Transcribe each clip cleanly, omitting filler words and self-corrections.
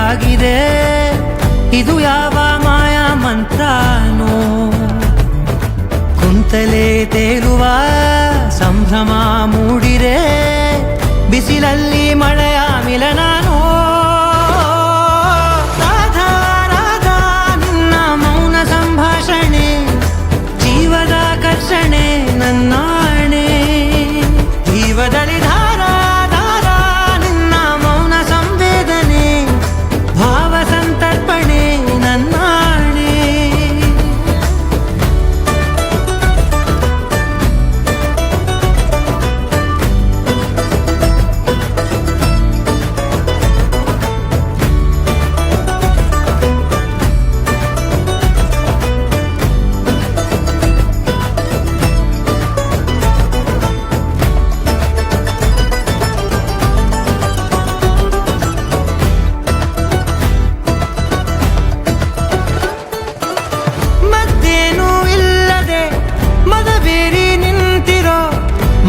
ಆಗಿದೆ. ಇದು ಯಾವ ಮಾಯಾ ಮಂತ್ರನೋ, ಕುಂತಲೇ ತೇಲುವ ಸಂಭ್ರಮ ಮೂಡಿರೆ, ಬಿಸಿಲಲ್ಲಿ ಮಳೆಯ ಮಿಲನನೋ. ರಾಧಾ ರಾಧಾ ನಿನ್ನ ಮೌನ ಸಂಭಾಷಣೆ, ಜೀವದ ಕರ್ಷಣೆ ನನ್ನಾಣೆ. ಜೀವದಲ್ಲಿ ಧಾರಾ ಧಾರಾ ನಿನ್ನ ಮೌನ ಸಂವೇದನೆ, ಭಾವ ಸಂತರ್ಪಣೆ ನನ್ನಾಣೆ.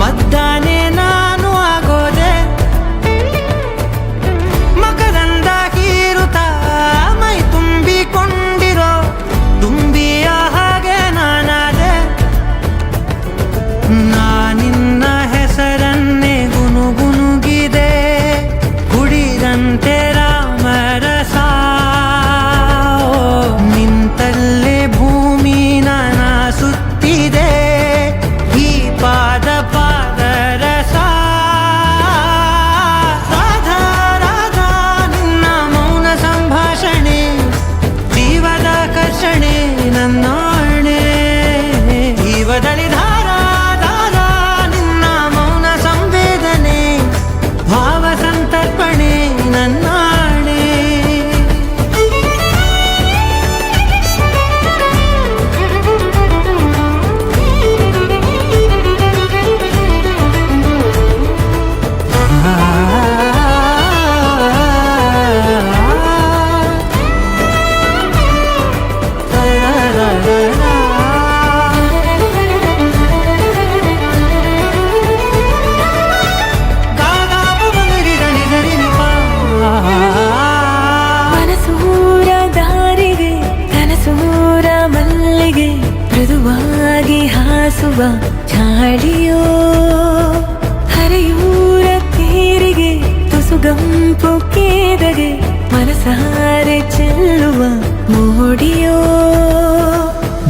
ಮದ್ದಾನೆ ನಾನು ಆಗೋದೆ, ಮಕರಂದ ಹೀರುತ್ತ ಮೈ ತುಂಬಿಕೊಂಡಿರೋ ತುಂಬಿಯ ಹಾಗೆ ನಾನಾದೆ. ನಾನಿನ್ನ ಹೆಸರನ್ನೇ ಗುನುಗುನುಗಿದೆ, ಕುಡಿದಂತೆ ರಾಮರಸ. ನಿಂತಲ್ಲೇ ಭೂಮಿ ನಾನ ಸುತ್ತಿದೆ, ಈ ಪಾದ ಪಾದರಸ. ರಾಧಾ ರಾಧಾ ನಿನ್ನ ಮೌನ ಸಂಭಾಷಣೆ, ಜೀವದ ಕರ್ಷಣೆ ನನ್ನಾಣೆ. ಜೀವದಲ್ಲಿ ಧಾರಾ ಧಾರಾ ನಿನ್ನ ಮೌನ ಸಂವೇದನೆ, ಭಾವ ಸಂತರ್ಪಣೆ ನನ್ನಾಣೆ. ಮನಸೂರ ದಾರಿಗೆ ಕನಸೂರ ಮಲ್ಲಿಗೆ, ಮೃದುವಾಗಿ ಹಾಸುವ ಚಾಳಿಯೋ. ಹರೆಯೂರ ತೇರಿಗೆ ತುಸುಗಂಪು ಕೇದಗೆ, ಮನಸಾರೆ ಚೆಲ್ಲುವ ಮೋಡಿಯೋ.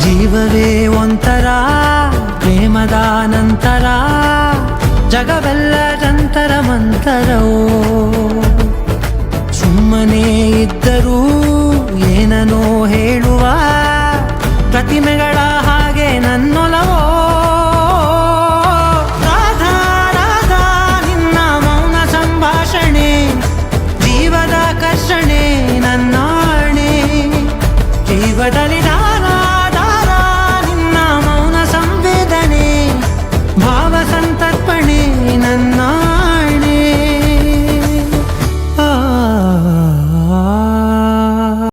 ಜೀವವೇ ಒಂಥರ ಪ್ರೇಮದ ನಂತರ, ಜಗವೆಲ್ಲ ಜಂತರ ಮಂತರವೋ. ಸುಮ್ಮನೆ ಇದ್ದರೂ ಏನನೋ ಹೇಳುವ ಪ್ರತಿಮೆಗಳ